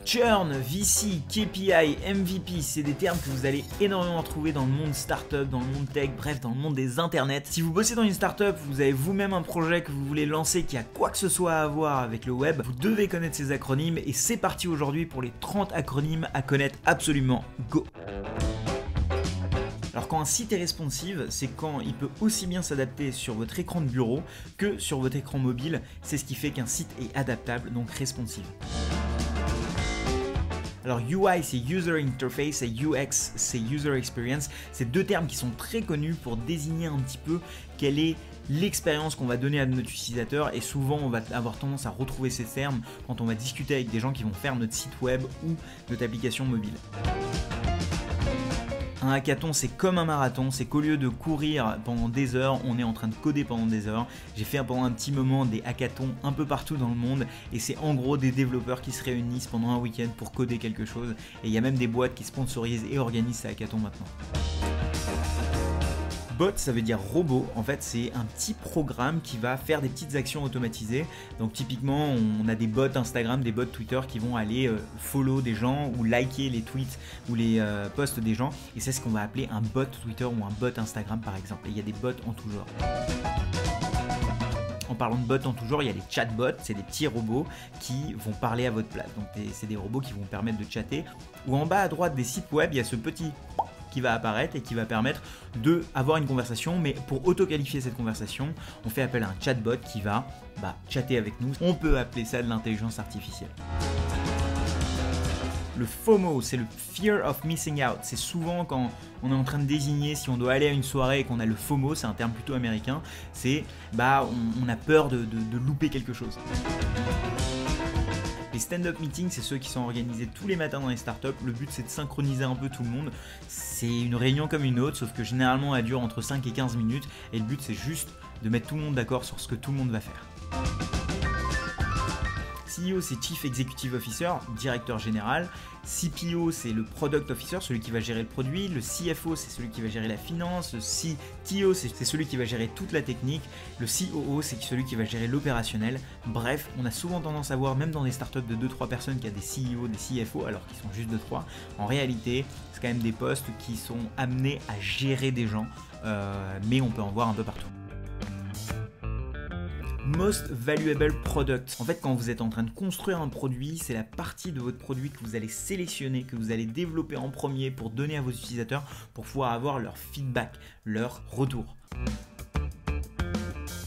Churn, VC, KPI, MVP, c'est des termes que vous allez énormément retrouver dans le monde startup, dans le monde tech, bref, dans le monde des internets. Si vous bossez dans une startup, vous avez vous-même un projet que vous voulez lancer qui a quoi que ce soit à voir avec le web, vous devez connaître ces acronymes et c'est parti aujourd'hui pour les 30 acronymes à connaître absolument. Go! Alors quand un site est responsive, c'est quand il peut aussi bien s'adapter sur votre écran de bureau que sur votre écran mobile. C'est ce qui fait qu'un site est adaptable, donc responsive. Alors UI c'est User Interface et UX c'est User Experience. C'est deux termes qui sont très connus pour désigner un petit peu quelle est l'expérience qu'on va donner à notre utilisateur et souvent on va avoir tendance à retrouver ces termes quand on va discuter avec des gens qui vont faire notre site web ou notre application mobile. Un hackathon, c'est comme un marathon, c'est qu'au lieu de courir pendant des heures, on est en train de coder pendant des heures. J'ai fait pendant un petit moment des hackathons un peu partout dans le monde et c'est en gros des développeurs qui se réunissent pendant un week-end pour coder quelque chose. Et il y a même des boîtes qui sponsorisent et organisent ces hackathons maintenant. Bot, ça veut dire robot. En fait, c'est un petit programme qui va faire des petites actions automatisées. Donc typiquement, on a des bots Instagram, des bots Twitter qui vont aller follow des gens ou liker les tweets ou les posts des gens. Et c'est ce qu'on va appeler un bot Twitter ou un bot Instagram par exemple. Et il y a des bots en tout genre. En parlant de bots en tout genre, il y a les chatbots, c'est des petits robots qui vont parler à votre place. Donc c'est des robots qui vont permettre de chatter. Ou en bas à droite des sites web, il y a ce petit qui va apparaître et qui va permettre d'avoir une conversation, mais pour auto-qualifier cette conversation, on fait appel à un chatbot qui va chatter avec nous. On peut appeler ça de l'intelligence artificielle. Le FOMO, c'est le Fear of Missing Out. C'est souvent quand on est en train de désigner si on doit aller à une soirée et qu'on a le FOMO, c'est un terme plutôt américain, c'est on a peur de louper quelque chose. Les stand-up meetings, c'est ceux qui sont organisés tous les matins dans les startups. Le but, c'est de synchroniser un peu tout le monde. C'est une réunion comme une autre, sauf que généralement, elle dure entre 5 et 15 minutes. Et le but, c'est juste de mettre tout le monde d'accord sur ce que tout le monde va faire. CEO, c'est Chief Executive Officer, directeur général. CPO, c'est le Product Officer, celui qui va gérer le produit. Le CFO, c'est celui qui va gérer la finance. Le CTO, c'est celui qui va gérer toute la technique. Le COO, c'est celui qui va gérer l'opérationnel. Bref, on a souvent tendance à voir, même dans des startups de 2-3 personnes, qu'il y a des CEO, des CFO, alors qu'ils sont juste 2-3. En réalité, c'est quand même des postes qui sont amenés à gérer des gens, mais on peut en voir un peu partout. Most Valuable Product. En fait, quand vous êtes en train de construire un produit, c'est la partie de votre produit que vous allez sélectionner, que vous allez développer en premier pour donner à vos utilisateurs pour pouvoir avoir leur feedback, leur retour.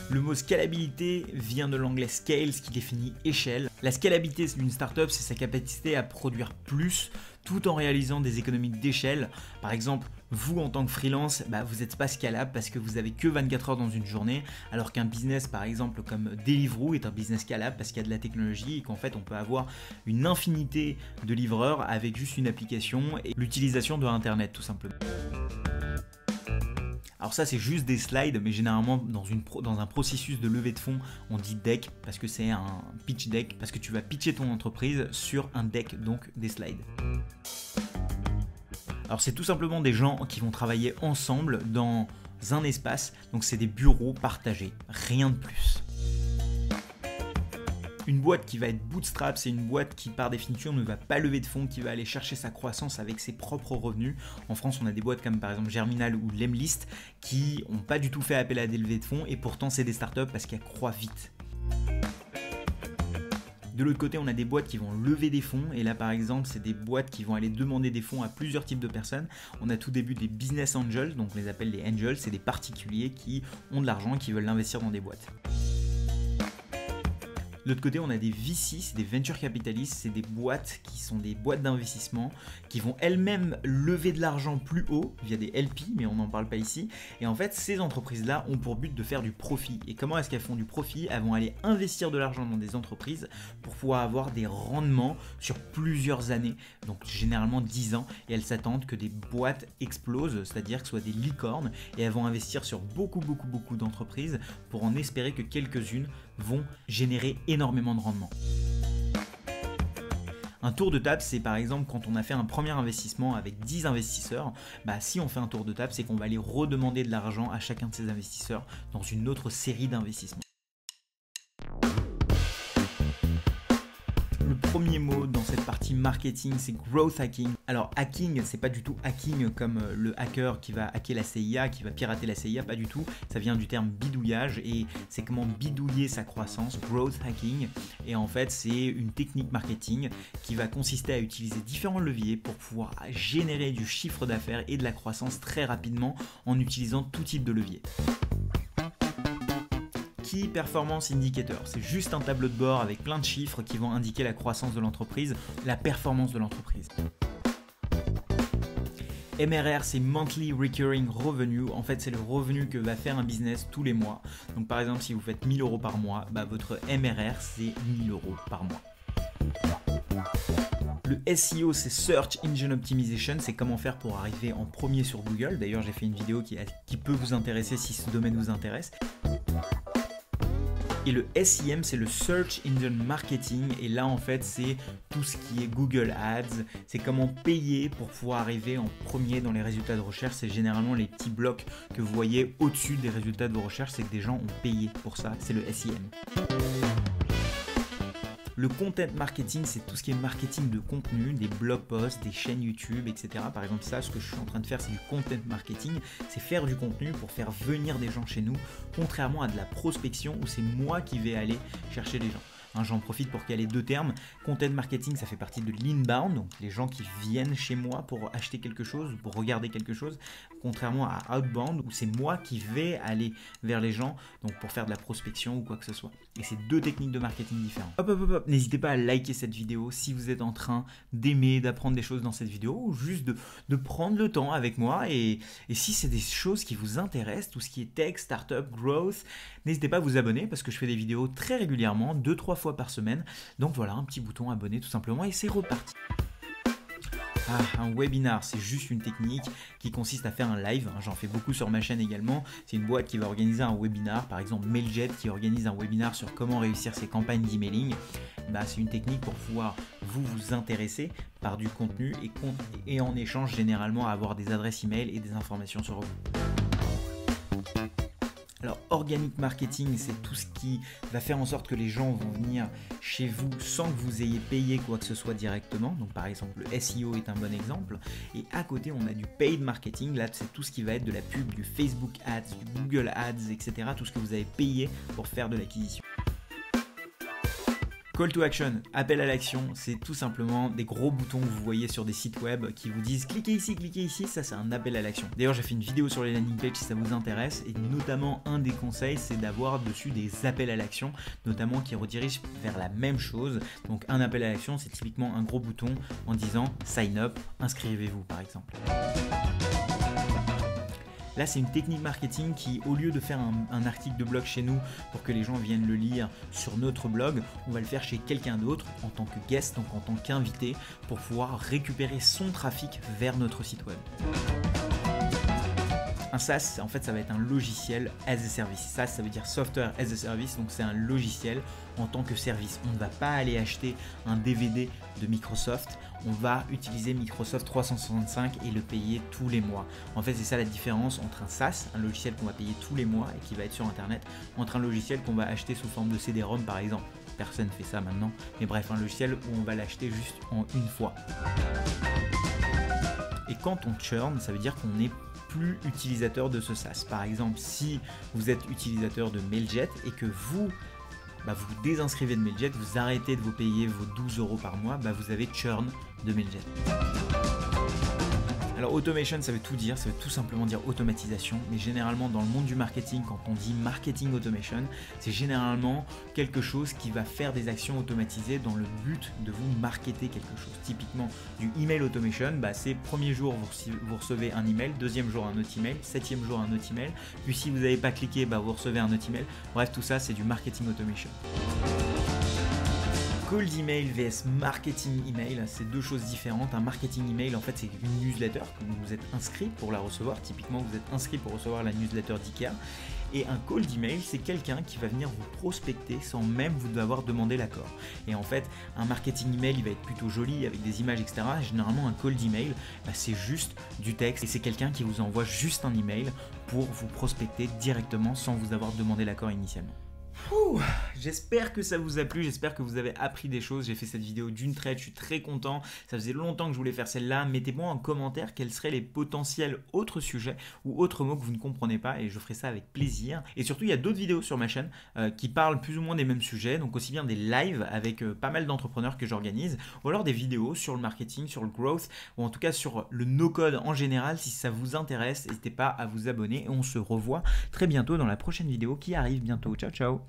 Le mot scalabilité vient de l'anglais scale, ce qui définit échelle. La scalabilité d'une startup, c'est sa capacité à produire plus tout en réalisant des économies d'échelle. Par exemple, vous en tant que freelance, vous n'êtes pas scalable parce que vous avez que 24 heures dans une journée, alors qu'un business par exemple comme Deliveroo est un business scalable parce qu'il y a de la technologie et qu'en fait on peut avoir une infinité de livreurs avec juste une application et l'utilisation de Internet tout simplement. Alors ça c'est juste des slides, mais généralement dans un processus de levée de fonds, on dit deck parce que c'est un pitch deck, parce que tu vas pitcher ton entreprise sur un deck, donc des slides. Alors c'est tout simplement des gens qui vont travailler ensemble dans un espace, donc c'est des bureaux partagés, rien de plus. Une boîte qui va être bootstrap, c'est une boîte qui par définition ne va pas lever de fonds, qui va aller chercher sa croissance avec ses propres revenus. En France, on a des boîtes comme par exemple Germinal ou Lemlist qui n'ont pas du tout fait appel à des levées de fonds et pourtant c'est des startups parce qu'elles croient vite. De l'autre côté, on a des boîtes qui vont lever des fonds et là par exemple, c'est des boîtes qui vont aller demander des fonds à plusieurs types de personnes. On a tout début des business angels, donc on les appelle les angels, c'est des particuliers qui ont de l'argent et qui veulent l'investir dans des boîtes. De l'autre côté, on a des VC, c'est des venture capitalists, c'est des boîtes qui sont des boîtes d'investissement qui vont elles-mêmes lever de l'argent plus haut via des LP, mais on n'en parle pas ici. Et en fait, ces entreprises-là ont pour but de faire du profit. Et comment est-ce qu'elles font du profit? Elles vont aller investir de l'argent dans des entreprises pour pouvoir avoir des rendements sur plusieurs années, donc généralement 10 ans. Et elles s'attendent que des boîtes explosent, c'est-à-dire que ce soit des licornes, et elles vont investir sur beaucoup d'entreprises pour en espérer que quelques-unes vont générer énormément de rendement. Un tour de table, c'est par exemple quand on a fait un premier investissement avec 10 investisseurs, si on fait un tour de table, c'est qu'on va aller redemander de l'argent à chacun de ces investisseurs dans une autre série d'investissements. Le premier mot dans cette partie marketing, c'est growth hacking. Alors hacking, c'est pas du tout hacking comme le hacker qui va hacker la CIA, qui va pirater la CIA, pas du tout. Ça vient du terme bidouillage et c'est comment bidouiller sa croissance, growth hacking. Et en fait, c'est une technique marketing qui va consister à utiliser différents leviers pour pouvoir générer du chiffre d'affaires et de la croissance très rapidement en utilisant tout type de levier. Key Performance Indicator, c'est juste un tableau de bord avec plein de chiffres qui vont indiquer la croissance de l'entreprise, la performance de l'entreprise. MRR, c'est Monthly Recurring Revenue. En fait, c'est le revenu que va faire un business tous les mois. Donc, par exemple, si vous faites 1000 € par mois, votre MRR, c'est 1000 € par mois. Le SEO, c'est Search Engine Optimization, c'est comment faire pour arriver en premier sur Google. D'ailleurs, j'ai fait une vidéo qui peut vous intéresser si ce domaine vous intéresse. Et le SEM, c'est le Search Engine Marketing. Et là, en fait, c'est tout ce qui est Google Ads. C'est comment payer pour pouvoir arriver en premier dans les résultats de recherche. C'est généralement les petits blocs que vous voyez au-dessus des résultats de vos recherches. C'est que des gens ont payé pour ça. C'est le SEM. Le content marketing, c'est tout ce qui est marketing de contenu, des blog posts, des chaînes YouTube, etc. Par exemple, ça, ce que je suis en train de faire, c'est du content marketing. C'est faire du contenu pour faire venir des gens chez nous, contrairement à de la prospection où c'est moi qui vais aller chercher les gens. J'en profite pour caler deux termes. Content marketing, ça fait partie de l'inbound, donc les gens qui viennent chez moi pour acheter quelque chose ou pour regarder quelque chose, contrairement à outbound où c'est moi qui vais aller vers les gens donc pour faire de la prospection ou quoi que ce soit. Et c'est deux techniques de marketing différentes. Hop. N'hésitez pas à liker cette vidéo si vous êtes en train d'aimer, d'apprendre des choses dans cette vidéo ou juste de prendre le temps avec moi. Et si c'est des choses qui vous intéressent, tout ce qui est tech, startup, growth, n'hésitez pas à vous abonner parce que je fais des vidéos très régulièrement, 2-3 fois par semaine. Donc voilà, un petit bouton abonné tout simplement et c'est reparti. Un webinar, c'est juste une technique qui consiste à faire un live. J'en fais beaucoup sur ma chaîne également. C'est une boîte qui va organiser un webinar. Par exemple, Mailjet qui organise un webinar sur comment réussir ses campagnes d'emailing. C'est une technique pour pouvoir vous intéresser par du contenu et en échange généralement avoir des adresses email et des informations sur vous. Alors, organic marketing, c'est tout ce qui va faire en sorte que les gens vont venir chez vous sans que vous ayez payé quoi que ce soit directement. Donc, par exemple, le SEO est un bon exemple. Et à côté, on a du paid marketing. Là, c'est tout ce qui va être de la pub, du Facebook Ads, du Google Ads, etc. Tout ce que vous avez payé pour faire de l'acquisition. Call to action, appel à l'action, c'est tout simplement des gros boutons que vous voyez sur des sites web qui vous disent cliquez ici, ça c'est un appel à l'action. D'ailleurs j'ai fait une vidéo sur les landing pages si ça vous intéresse et notamment un des conseils c'est d'avoir dessus des appels à l'action, notamment qui redirigent vers la même chose. Donc un appel à l'action c'est typiquement un gros bouton en disant sign up, inscrivez-vous par exemple. Là, c'est une technique marketing qui, au lieu de faire un article de blog chez nous pour que les gens viennent le lire sur notre blog, on va le faire chez quelqu'un d'autre en tant que guest, donc en tant qu'invité, pour pouvoir récupérer son trafic vers notre site web. Un SaaS, en fait, ça va être un logiciel as a service. SaaS, ça veut dire software as a service, donc c'est un logiciel en tant que service. On ne va pas aller acheter un DVD de Microsoft, on va utiliser Microsoft 365 et le payer tous les mois. En fait, c'est ça la différence entre un SaaS, un logiciel qu'on va payer tous les mois et qui va être sur Internet, entre un logiciel qu'on va acheter sous forme de CD-ROM par exemple. Personne ne fait ça maintenant, mais bref, un logiciel où on va l'acheter juste en une fois. Et quand on churn, ça veut dire qu'on est plus utilisateur de ce SaaS. Par exemple, si vous êtes utilisateur de Mailjet et que vous vous désinscrivez de Mailjet, vous arrêtez de vous payer vos 12 € par mois, vous avez churn de Mailjet. Alors automation, ça veut tout dire, ça veut tout simplement dire automatisation, mais généralement dans le monde du marketing, quand on dit marketing automation, c'est généralement quelque chose qui va faire des actions automatisées dans le but de vous marketer quelque chose. Typiquement du email automation, c'est premier jour vous recevez un email, deuxième jour un autre email, septième jour un autre email, puis si vous n'avez pas cliqué, vous recevez un autre email. Bref, tout ça c'est du marketing automation. Cold email vs marketing email, c'est deux choses différentes. Un marketing email, en fait, c'est une newsletter que vous êtes inscrit pour la recevoir. Typiquement, vous êtes inscrit pour recevoir la newsletter d'IKEA. Et un cold email, c'est quelqu'un qui va venir vous prospecter sans même vous avoir demandé l'accord. Et en fait, un marketing email, il va être plutôt joli avec des images, etc. Et généralement, un cold email, c'est juste du texte. Et c'est quelqu'un qui vous envoie juste un email pour vous prospecter directement sans vous avoir demandé l'accord initialement. J'espère que ça vous a plu, j'espère que vous avez appris des choses. J'ai fait cette vidéo d'une traite, je suis très content. Ça faisait longtemps que je voulais faire celle-là. Mettez-moi en commentaire quels seraient les potentiels autres sujets ou autres mots que vous ne comprenez pas et je ferai ça avec plaisir. Et surtout, il y a d'autres vidéos sur ma chaîne qui parlent plus ou moins des mêmes sujets, donc aussi bien des lives avec pas mal d'entrepreneurs que j'organise, ou alors des vidéos sur le marketing, sur le growth, ou en tout cas sur le no-code en général. Si ça vous intéresse, n'hésitez pas à vous abonner et on se revoit très bientôt dans la prochaine vidéo qui arrive bientôt. Ciao ciao.